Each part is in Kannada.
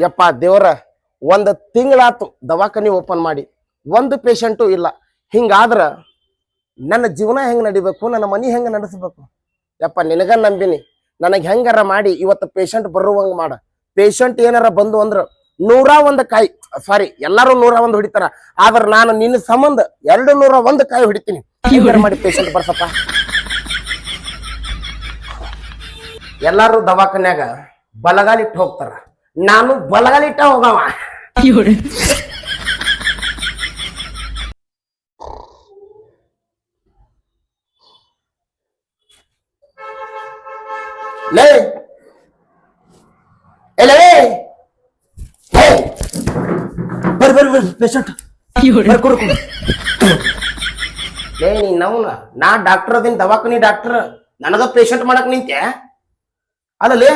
ಯಪ್ಪ ದೇವರ ಒಂದು ತಿಂಗಳಾತು ದವಾಖಾನಿ ಓಪನ್ ಮಾಡಿ ಒಂದು ಪೇಷಂಟು ಇಲ್ಲ. ಹಿಂಗಾದ್ರ ನನ್ನ ಜೀವನ ಹೆಂಗೆ ನಡಿಬೇಕು, ನನ್ನ ಮನಿ ಹೆಂಗೆ ನಡೆಸಬೇಕು? ಯಪ್ಪ ನಿನಗ ನಂಬಿನಿ, ನನಗೆ ಹೆಂಗಾರ ಮಾಡಿ ಇವತ್ತು ಪೇಷಂಟ್ ಬರುವಂಗೆ ಮಾಡ. ಪೇಷಂಟ್ ಏನಾರ ಬಂದು ಅಂದ್ರ 101 ಕಾಯಿ, ಸಾರಿ ಎಲ್ಲಾರು 101 ಹೊಡಿತಾರ, ಆದ್ರ ನಾನು ನಿನ್ನ ಸಂಬಂಧ 201 ಕಾಯಿ ಹೊಡಿತೀನಿ. ಹೆಂಗಾರ ಮಾಡಿ ಪೇಷಂಟ್ ಬರ್ಸಪ್ಪ. ಎಲ್ಲಾರು ದವಾಖಾನ್ಯಾಗ ಬಲಗಾಲಿಟ್ಟು ಹೋಗ್ತಾರ, ನಾನು ಬಲಗಾಲಿಟ್ಟ ಹೋಗವ. ಲೇ ಬರ್ರಿ ಬರ್ರಿ ಬರ್ರಿ ಪೇಷಂಟ್ ಲೇ ನೀನವನ ನಾ ಡಾಕ್ಟರ್ ಅದಿನ್, ದವಾಖಾನಿ ಡಾಕ್ಟರ್, ನನಗ ಪೇಷಂಟ್ ಮಾಡಕ್ ನಿಂತೆ ಅಲ್ಲಲೇ.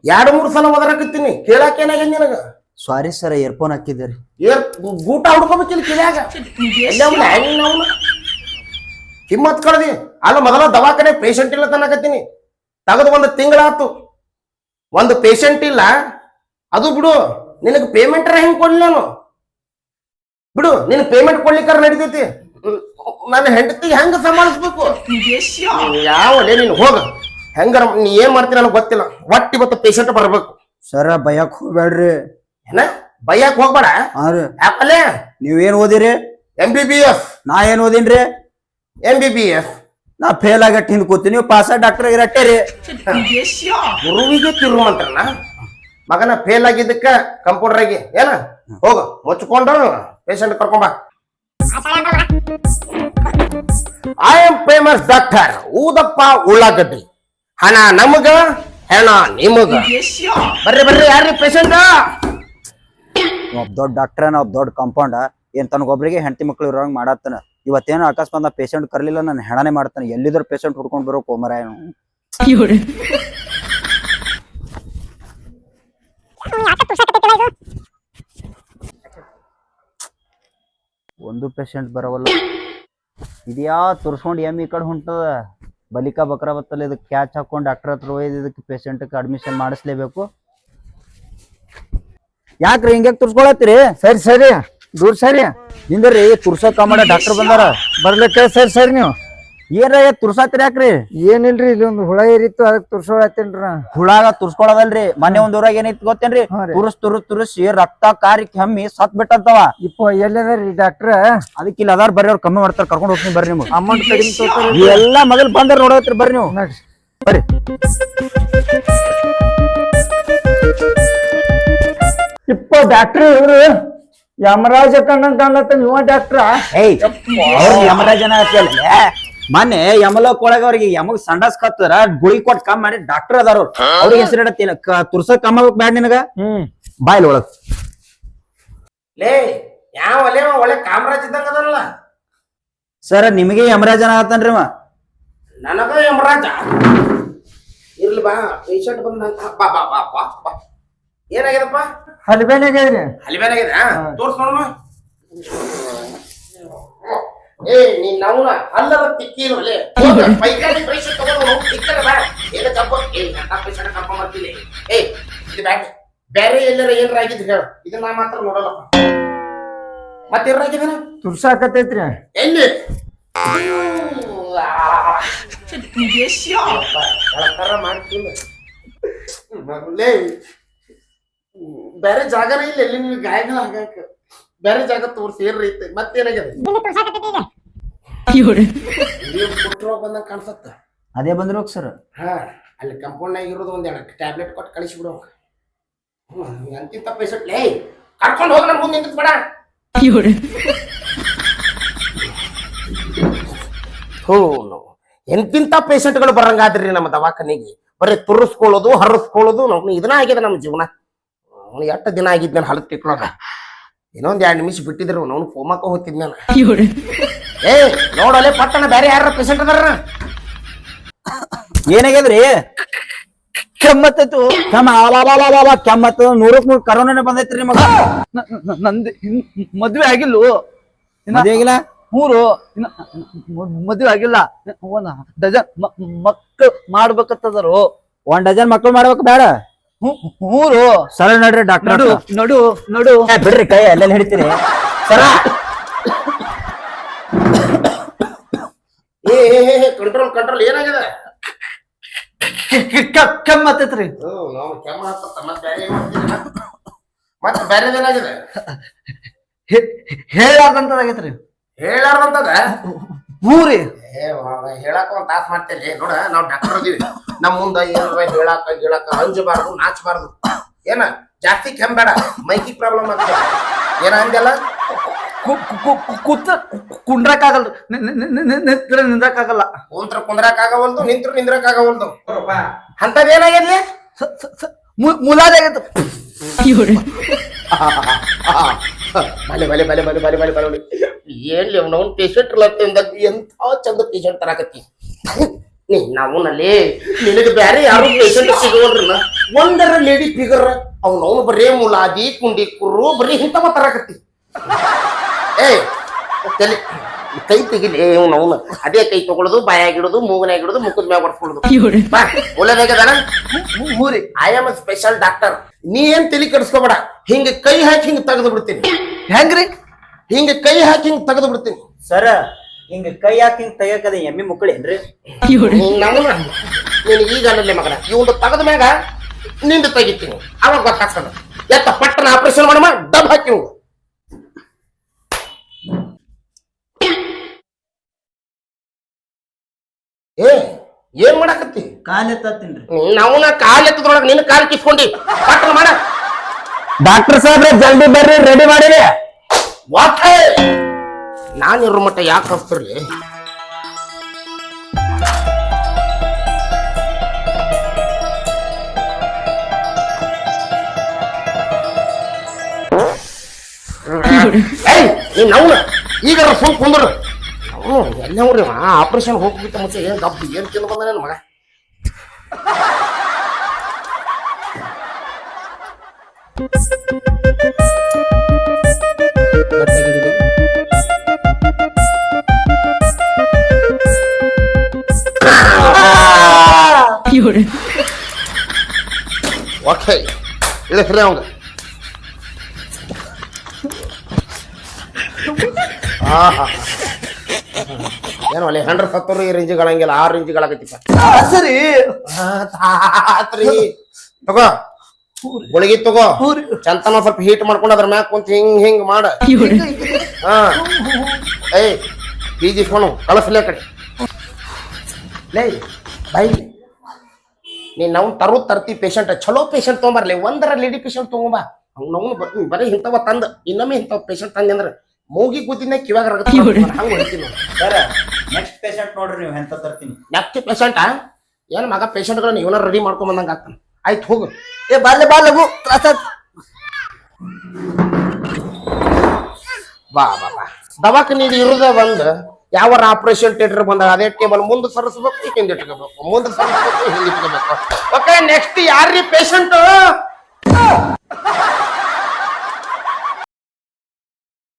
2-3 ಸಲ ಒದರಾಕತ್ತೀನಿ, ಕೇಳಾಕ ಏನಾಗ್ಯದ ನಿನಗ? ಸಾರಿ ಸರ್, ಇಯರ್ಫೋನ್ ಹಾಕಿದ್ದೀರಿ. ಗೂಟ ಹುಡ್ಕೋಬೇಕಿಲ್ಲ ಕಿಲ್ಯಾಗ. ಕಿಮ್ಮತ್ ಕಳ್ದಿ ಅಲ್ಲ. ಮೊದಲ ದವಾಖಾನೆ ಪೇಷಂಟ್ ಇಲ್ಲ ತನಕತ್ತೀನಿ, ತಗದು 1 ತಿಂಗಳಾತು, ಒಂದು ಪೇಷಂಟ್ ಇಲ್ಲ. ಅದು ಬಿಡು, ನಿನಗೆ ಪೇಮೆಂಟ್ ಹೆಂಗ್ ಕೊಡ್ಲಿ ನಾನು? ಬಿಡು, ನಿನ್ ಪೇಮೆಂಟ್ ಕೊಡ್ಲಿಕ್ಕಾರ ನಡಿತೈತಿ. ನನ್ನ ಹೆಂಡತಿಗೆ ಹೆಂಗ ಸಂಭಾಳಿಸ್ಬೇಕು? ಯಾವಲೇ ನೀನು ಹೋಗ, ಹೆಂಗಾರ ನೀ ಏನ್ ಮಾಡ್ತೀರ ನನಗೆ ಗೊತ್ತಿಲ್ಲ. ಒಟ್ಟು ಇವತ್ತು ಪೇಷಂಟ್ ಬರ್ಬೇಕು. ಸರ ಭಯಕ್ ಹೋಗ್ಬೇಡ್ರಿ. ಏನ ಭಯಕ್ ಹೋಗ್ಬೇಡ. ಯಾಕಲ್ಲೇ ನೀವೇನ್ ಓದಿರಿ? MBBS. ನಾ ಏನ್ ಓದಿನ್ರಿ? MBBS. ನಾ ಫೇಲ್ ಆಗಟ್ಟ ಹಿಂದ್ ಕೂತೀನಿ, ನೀವು ಪಾಸ್ ಡಾಕ್ಟರ್ ಆಗಿರಟ್ಟೇರಿ. ಗುರುವಿಗೆ ತಿರು ಅಂತಾರನ ಮಗನ. ಫೇಲ್ ಆಗಿದ್ದಕ್ಕ ಕಂಪೌಂಡರ್ ಆಗಿ ಏನ ಹೋಗ ಮುಚ್ಕೊಂಡು ಪೇಷಂಟ್ ಕರ್ಕೊಂಬ. I am famous doctor Udappa ಉಳ್ಳಾಗಡ್ಡಿ. ಹಣ ನಮಗ, ಹೆಣ ನಿಮಗ. ಬರ್ರಿ ಬರ್ರಿ, ಯಾರ್ರಿ ಪೇಷಂಟ್? ಒಬ್ಬ ದೊಡ್ಡ ಡಾಕ್ಟರ್, ಒಬ್ಬ ದೊಡ್ಡ ಕಾಂಪೌಂಡ, ಏನ್ ತನಗೊಬ್ರಿಗೆ ಹೆಂಡತಿ ಮಕ್ಳು ಇರೋಂಗ್ ಮಾಡತ್ತಾನ. ಇವತ್ತೇನು ಅಕಸ್ಮಾತ್ ಪೇಷಂಟ್ ಕರ್ಲಿಲ್ಲ, ನಾನು ಹೆಣನೆ ಮಾಡ್ತಾನೆ. ಎಲ್ಲಿದ್ರು ಪೇಷಂಟ್ ಹುಡ್ಕೊಂಡ್ ಬರೋ ಕೋಮರ. ಒಂದು ಪೇಷಂಟ್ ಬರವಲ್ಲ. ಇದ್ಯಾ ತುರ್ಸ್ಕೊಂಡ್ ಎಮ್ಮಿ ಈ ಕಡೆ ಹೊಂಟದ. ಬಲಿಕಾ ಬಕ್ರ ಬತ್ತಲ್ಲ, ಇದಕ್ಕೆ ಕ್ಯಾಚ್ ಹಾಕೊಂಡು ಡಾಕ್ಟರ್ ಹತ್ರ ಒಯ್ದು ಇದಕ್ಕೆ ಪೇಷಂಟ್ ಅಡ್ಮಿಷನ್ ಮಾಡಿಸ್ಲೇಬೇಕು. ಯಾಕ್ರಿ ಹಿಂಗ್ಯಾಕ್ ತುರ್ಸ್ಕೊಳತ್ತೀರಿ? ಸರಿ ಸರಿ, ದೂರ ಸರಿ ನಿಂದ್ರಿ. ತುರ್ಸಕ್ ಮಾಡ ಡಾಕ್ಟರ್ ಬಂದಾರ, ಬರ್ಲಿಕ್ಕೆ. ಸರಿ ಸರಿ, ನೀವು ಏನ್ರ ತುರ್ಸಾತಿರಿ ಯಾಕ್ರಿ? ಏನಿಲ್ರಿ, ಇಲ್ಲಿ ಒಂದು ಹುಳ ಏರಿತ್ತು, ಅದಕ್ಕೆ ತುರ್ಸೋಳತ್ತೇನ್ರಿ. ಹುಳಾಗ ತುರ್ಸ್ಕೊಳದಲ್ರಿ. ಮೊನ್ನೆ ಒಂದ್ ಊರಾಗ ಏನೈತಿ ಗೊತ್ತೇನ್ರಿ? ತುರ್ಸಿ ರಕ್ತ ಕಾರಿ ಕೆಮ್ಮಿ ಸತ್ ಬಿಟ್ಟಂತವ. ಎಲ್ಲದ್ರಿ ಡಾಕ್ಟ್ರ? ಅದಕ್ಕೆ ಇಲ್ಲಿ ಅದಾರ, ಬರ್ರಿ, ಅವ್ರು ಕಮ್ಮಿ ಮಾಡ್ತಾರ, ಕರ್ಕೊಂಡು ಹೋಗ್ತೀನಿ ಬರ್ರಿ. ನಿಮ್ಗೆ ಅಮೌಂಟ್ ಕಡಿಮೆ ತೋತಾರ ಎಲ್ಲಾ ಮೊದಲು ಬಂದ್ರ ನೋಡತ್ರಿ. ಬರ್ರಿ ನೀವು ಬರ್ರಿ. ಡಾಕ್ಟ್ರ್ ಇವ್ರು ಯಮರಾಜ ಕಣ್ಣಂಗ್ ಕಾಣ್ಲತ್ತ, ನೀವ ಡಾಕ್ಟ್ರ? ಯಮರಾಜನ ಮೊನ್ನೆ ಯಮಲೋಕ್ ಒಳಗ ಅವ್ರಿಗೆ ಯಮಗ್ ಸಂಡಾಸ್ ಕತ್ತದ್ರ ಗುಳಿ ಕೊಟ್ಟು ಕಮ್ಮಿ ಮಾಡಿ ಡಾಕ್ಟರ್ ಅದಾರ. ಅವ್ರಿಗೆ ಹೆಸರಿಡತ್ತಿಲ್ಲ, ತುರ್ಸಕ್ ಕಮ್ಮ ಆಗ್ಬೇಕು ಬ್ಯಾಡ ನಿನಗ. ಬಾಯ್ಲಿ ಒಳಗ್ ಲೇ ಯಾವ ಒಳ್ಳೆ ಕಾಮರಾಜ್ ಇದ್ದಂಗ ಅದಲ್ಲ. ಸರ್ ನಿಮಗೆ ಯಮರಾಜನ ಆಗತ್ತನ್ರಿ. ನನಗ ಯಮರಾಜ ಇರ್ಲಿ. ಬಾ ಪೇಷಂಟ್ ಬಂದ. ಬಾ ಬಾ ಬಾ ಬಾ ಬಾ. ಏನಾಗ್ಯದಪ್ಪ? ಹಲಿಬೇನಾಗ್ಯದ್ರಿ. ಹಲಿಬೇನಾಗ್ಯದ? ತೋರ್ಸ್ ನೋಡಮ್ಮ. ಏ ನೀನ್ ಅವನ ಅಲ್ಲದ ತಿಕ್ಕಿಲ್ವಲೆ. ಪೈಕಾಡಿ ಪೈಸೆ ತಗೊಂಡು ತಿಕ್ಕಲ್ಲ ಬಾ. ಏನಕ್ಕಪ್ಪ ಪೇಷಂಟ್ ಕರ್ಕೊಂಡ್ ಬರ್ತೀನಿ. ಏ ಇದು ಬ್ಯಾಡ, ಬೇರೆ ಎಲ್ಲರ ಏನ್ರ ಆಗಿದ್ ಹೇಳ, ಇದನ್ನ ನಾ ಮಾತ್ರ ನೋಡಲ್ಲಪ್ಪ. ಮತ್ತೆ ಏನಾಗಿದ್ದಾನ? ತುರ್ಸಾಕತೈತ್ರಿ. ಎಲ್ಲಿ? ಮಾಡ್ತೀನಿ. ಬೇರೆ ಜಾಗನೇ ಇಲ್ಲ ಎಲ್ಲಿ ನಿಮ್ಗೆ ಗಾಯಗಳ ಹಾಗಾಕ. ಬೇರೆ ಜಾಗ ತೋರ್ಸಿ ಏನ್ರೈತೆ. ಮತ್ತೇನಾಗ್ಯದ? ಬಂದಂಗ ಕಾಣಿಸತ್ತ. ಅದೇ ಬಂದ್ರು ಸರ್. ಹಾ, ಅಲ್ಲಿ ಕಂಪೌಂಡ್ನಾಗ ಇರೋದು ಒಂದೆರಡು ಟ್ಯಾಬ್ಲೆಟ್ ಕೊಟ್ಟು ಕಳಿಸಿಬಿಡು. ಎಂತಿಂತ ಪೇಷಂಟ್ ಲೇ ಕರ್ಕೊಂಡು ಹೋಗಿ ನನ್ ಮುಂದೆ ನಿಂತಿಸ್ಬೇಡ. ಎಂತಿಂತ ಪೇಷಂಟ್ಗಳು ಬರಂಗಾದ್ರಿ ನಮ್ಮ ದವಾಖಾನಿಗೆ. ಬರೀ ತುರ್ಸ್ಕೊಳ್ಳೋದು, ಹರಸ್ಕೊಳ್ಳೋದು. ನಾವು ಇದನ್ನ ಆಗಿದೆ ನಮ್ಮ ಜೀವನ. ಎಷ್ಟು ದಿನ ಆಗಿದ್ ನಾನು ಹಳದ್ ತಿಕ್ಳೋಗ. ಇನ್ನೊಂದ್ 2 ನಿಮಿಷ ಬಿಟ್ಟಿದ್ರು ನಾವು ಫೋಮಾಕ ಹೋಗ್ತಿದ್ ನಾನು. ಏ ನೋಡಲೆ ಪಟ್ಟಣ ಬೇರೆ ಯಾರ ಪೇಷಂಟ್ ಅದಾರ? ಏನಾಗ್ಯದ್ರಿ? ಕೆಮ್ಮತ್ತು ಕೆಮ್ಮತ್ತು 100ಕ್ಕೆ 100 ಕರೋನಾನೇ ಬಂದೈತ್ರಿ ನಿಮಗ. ನಂದು ಮದ್ವೆ ಆಗಿಲ್ಲ. ಆಗಿಲ್ಲ? ಮದ್ವೆ ಆಗಿಲ್ಲ. 1 ಡಜನ್ ಮಕ್ಕಳು ಮಾಡ್ಬೇಕತ್ತದರು. 1 ಡಜನ್ ಮಕ್ಕಳು ಮಾಡ್ಬೇಕು ಬೇಡ? ಮೂರು ಸರ ನಡ್ರಿ ಡಾಕ್ಟರ್ ನಡು ನಡು ನಡು ಬಿಡ್ರಿ ಕೈ ಅಲ್ಲೆಲ್ಲ ಹಿಡಿತೀರಿ ಸರ ಕಂಟ್ರೋಲ್ ಕಂಟ್ರೋಲ್ ಏನಾಗಿದೆ ಕೆಮ್ಮ ಹತ್ತೈತ್ರಿ ನಾವು ಕೆಮ್ಮ ಮತ್ತೆ ಬೇರೆದೇನಾಗಿದೆ ಹೇಳಾರ್ದಂತದಾಗೈತ್ರಿ ಹೇಳಾರ್ದಂತದ ಮೂರಿ ಹೇಳಾಕ ಒಂದ್ ತಾಸ್ ಮಾಡ್ತೇನೆ ನೋಡ ನಾವ್ ಡಾಕ್ಟರ್ ಅದೀವಿ ನಮ್ ಮುಂದ ಏನಾರ ಹೇಳಾಕ ಅಂಜಬಾರ್ದು ನಾಚಬಾರ್ದು ಏನ ಜಾಸ್ತಿ ಕೆಂಬೇಡ ಮೈಕಿ ಪ್ರಾಬ್ಲಮ್ ಆಗ್ತದೆ ಏನ ಅಂದೆಲ್ಲ ಕೂತ ಕುಂಡ್ರಕ್ಕಾಗಲ್ಲ ನಿಂದ್ರಕ್ಕಾಗಲ್ಲ ಕುಂದ್ರಕ್ ಆಗವಲ್ದು ನಿಂದ್ರಕ್ ಆಗವಲ್ದು ಅಂತದೇನಾಗಿರ್ಲಿ ಮುಲಾದಾಗೈತ ಬಲೆ ಬಲೆ ಬಲೆ ಬಲೆ ಬಲೆ ಬಲೆ ಬಲೆ ಏನ್ಲಿ ಅವ್ನವ್ನ ಪೇಷಂಟ್ ಇರ್ಲತ್ತಿಂದ ಎಂಥ ಚಂದ ಪೇಷಂಟ್ ತರಾಕತ್ತಿ ನಾವುನಲ್ಲಿ ನಿನಗೆ ಬ್ಯಾರೆ ಯಾರು ಪೇಷಂಟ್ ಸಿಗೋಲ್ರನ್ನ ಒಂದರ ಲೇಡಿ ಫಿಗರ್ ಅವ್ನವ್ನು ಬರೇ ಮುಲಾದಿ ಕುಂಡಿ ಕುರ್ರು ಬರೀ ಇಂಥವ ತರಾಕತ್ತಿ ಏ ತಲೆ ಕೈ ತೆಗಿಲಿ ಅವ್ನವ್ನ ಅದೇ ಕೈ ತಗೊಳ್ಳೋದು ಬಾಯಾಗಿಡೋದು ಮೂಗನಾಗಿಡೋದು ಮುಖದ ಮ್ಯಾಗ ಬರ್ಸ್ಕೊಳ್ಳೋದು ಬಾ ಒಳ್ಳೇದಾಗದಾನ ಮೂರಿ ಐ ಆಮ್ ಸ್ಪೆಷಲ್ ಡಾಕ್ಟರ್ ನೀ ಏನ್ ತಲೆ ಕೆಡಿಸ್ಕೋಬೇಡ ಹಿಂಗ ಕೈ ಹಾಕಿ ಹಿಂಗ ತೆಗೆದು ಬಿಡ್ತೀನಿ ಹೆಂಗ್ರಿ ಹಿಂಗ ಕೈ ಹಾಕಿ ಹಿಂಗ ತೆಗೆದು ಬಿಡ್ತೀನಿ ಸರ ಹಿಂಗ ಕೈ ಹಾಕಿ ಹಿಂಗ್ ತೆಗಿಯಕದ ಎಮ್ಮಿ ಮುಕ್ಕಳೇನ್ರಿ ನಮ್ಮನ್ನ ನೀನು ಈಗ ಅನ್ನಲೇ ಮಗನ ಇವಂದು ತೆಗೆದ ಮ್ಯಾಗ ನಿಂದ ತೆಗಿತೀನಿ ಅವಾಗ ಗೊತ್ತಾಗ್ತದ ಎತ್ತ ಪಟ್ಟನ ಆಪರೇಷನ್ ಮಾಡಮ್ಮ ಡಬ್ ಹಾಕಿ ನೀವು ಏ ಏನ್ ಮಾಡಾಕತ್ತಿ ಕಾಲ್ ಎತ್ತತ್ತೀನ್ರಿ ನಾವುನ ಕಾಲ್ ಎತ್ತದ್ರೊಳಗ ನಿನ್ನ ಕಾಲ್ ಕಿಸ್ಕೊಂಡಿ ಪಟ್ಟನ ಮಾಡ ಡಾಕ್ಟರ್ ಸಾಹೇಬ್ರೆ ಜಲ್ದಿ ಬರ್ರಿ ರೆಡಿ ಮಾಡಿರಿ ವಾಟೆ ನಾನು ಇರೋ ಮಟ್ಟ ಯಾಕೆ ಹೋಗ್ತಿರ್ಲಿ ನೀನ್ ನಾವು ಈಗ ಸುಮ್ ಕುಂದ್ರು ಎಲ್ಲವ್ರಿ ಆಪರೇಷನ್ ಹೋಗ್ಬಿಟ್ಟ ಮುಂಚೆ ಏನ್ ಗಬ್ಬು ಏನ್ ತಿಂದು ಬಂದ ಮಗ ಓಕೆ ಇಳಿಸ್ರಿ ಅವಂಗ ಏನೋ ಅಲ್ಲಿ 170 ಈ ರೇಂಜ್ಗಳಂಗಿಲ್ಲ 6 ರೇಂಜ್ಗಳಾಗತ್ತಿಪ್ಪ ಸರಿ ತಗೋ ಗುಳಿಗೆ ತಗೋ ಚಂತನ ಸ್ವಲ್ಪ ಹೀಟ್ ಮಾಡ್ಕೊಂಡು ಅದ್ರ ಮ್ಯಾಗ ಕುಂತ ಹಿಂಗ್ ಹಿಂಗ್ ಮಾಡ ಹಾ ಏಯ್ ಬೀಜಿ ಫೋನು ಕಳಿಸ್ಲೇ ಕಡೆ ಲೇ ಬೈ ನೀನ್ ನಾವು ತರ್ತಿ ಪೇಷಂಟ್ ಚಲೋ ಪೇಷಂಟ್ ತಗೊಂಬರ್ಲಿ ಒಂದರ ಲೇಡಿ ಪೇಷಂಟ್ ತಗೊಂಬ ಅವ್ನು ಬರೀ ಇಂಥವ ತಂದ ಇನ್ನೊಮ್ಮೆ ಇಂಥವ್ ಪೇಷಂಟ್ ತಂದೆ ಅಂದ್ರೆ ಮೂಗಿ ಕೂತಿನ ಕಿವಾಗ ಹಂಗ ಹೊಡಿತೀನಿ ಸರ ನೆಕ್ಸ್ಟ್ ಪೇಷಂಟ್ ನೋಡ್ರಿ ನೀವು ಎಂತ ತರ್ತೀನಿ ನೆಕ್ಸ್ಟ್ ಪೇಷಂಟಾ ಏನ್ ಮಗ ಪೇಷಂಟ್ಗಳನ್ನ ಇವನ ರೆಡಿ ಮಾಡ್ಕೊಂಡ್ ಬಂದಂಗ ಆಗ್ತಾನ ಆಯ್ತು ಹೋಗು ಏ ಬಾರ್ಲೆ ಬಾ ಲಗು ತ್ರಾಸ ಬಾ ಬಾ ಬಾ ದವಾಖಾನೆ ಇರುದ ಬಂದ್ ಯಾವಾರ ಆಪರೇಷನ್ ಥಿಯೇಟರ್ ಬಂದಾಗ ಅದೇ ಟೇಬಲ್ ಮುಂದೆ ಸರಿಸ್ಬೇಕು ಹಿಂದೆ ಇಟ್ಕೋಬೇಕು ಮುಂದೆ ಸರಿಸ್ಬೇಕು ಹಿಂದೆ ಇಟ್ಕೋಬೇಕು ಓಕೆ ನೆಕ್ಸ್ಟ್ ಯಾರ್ರಿ ಪೇಷಂಟ್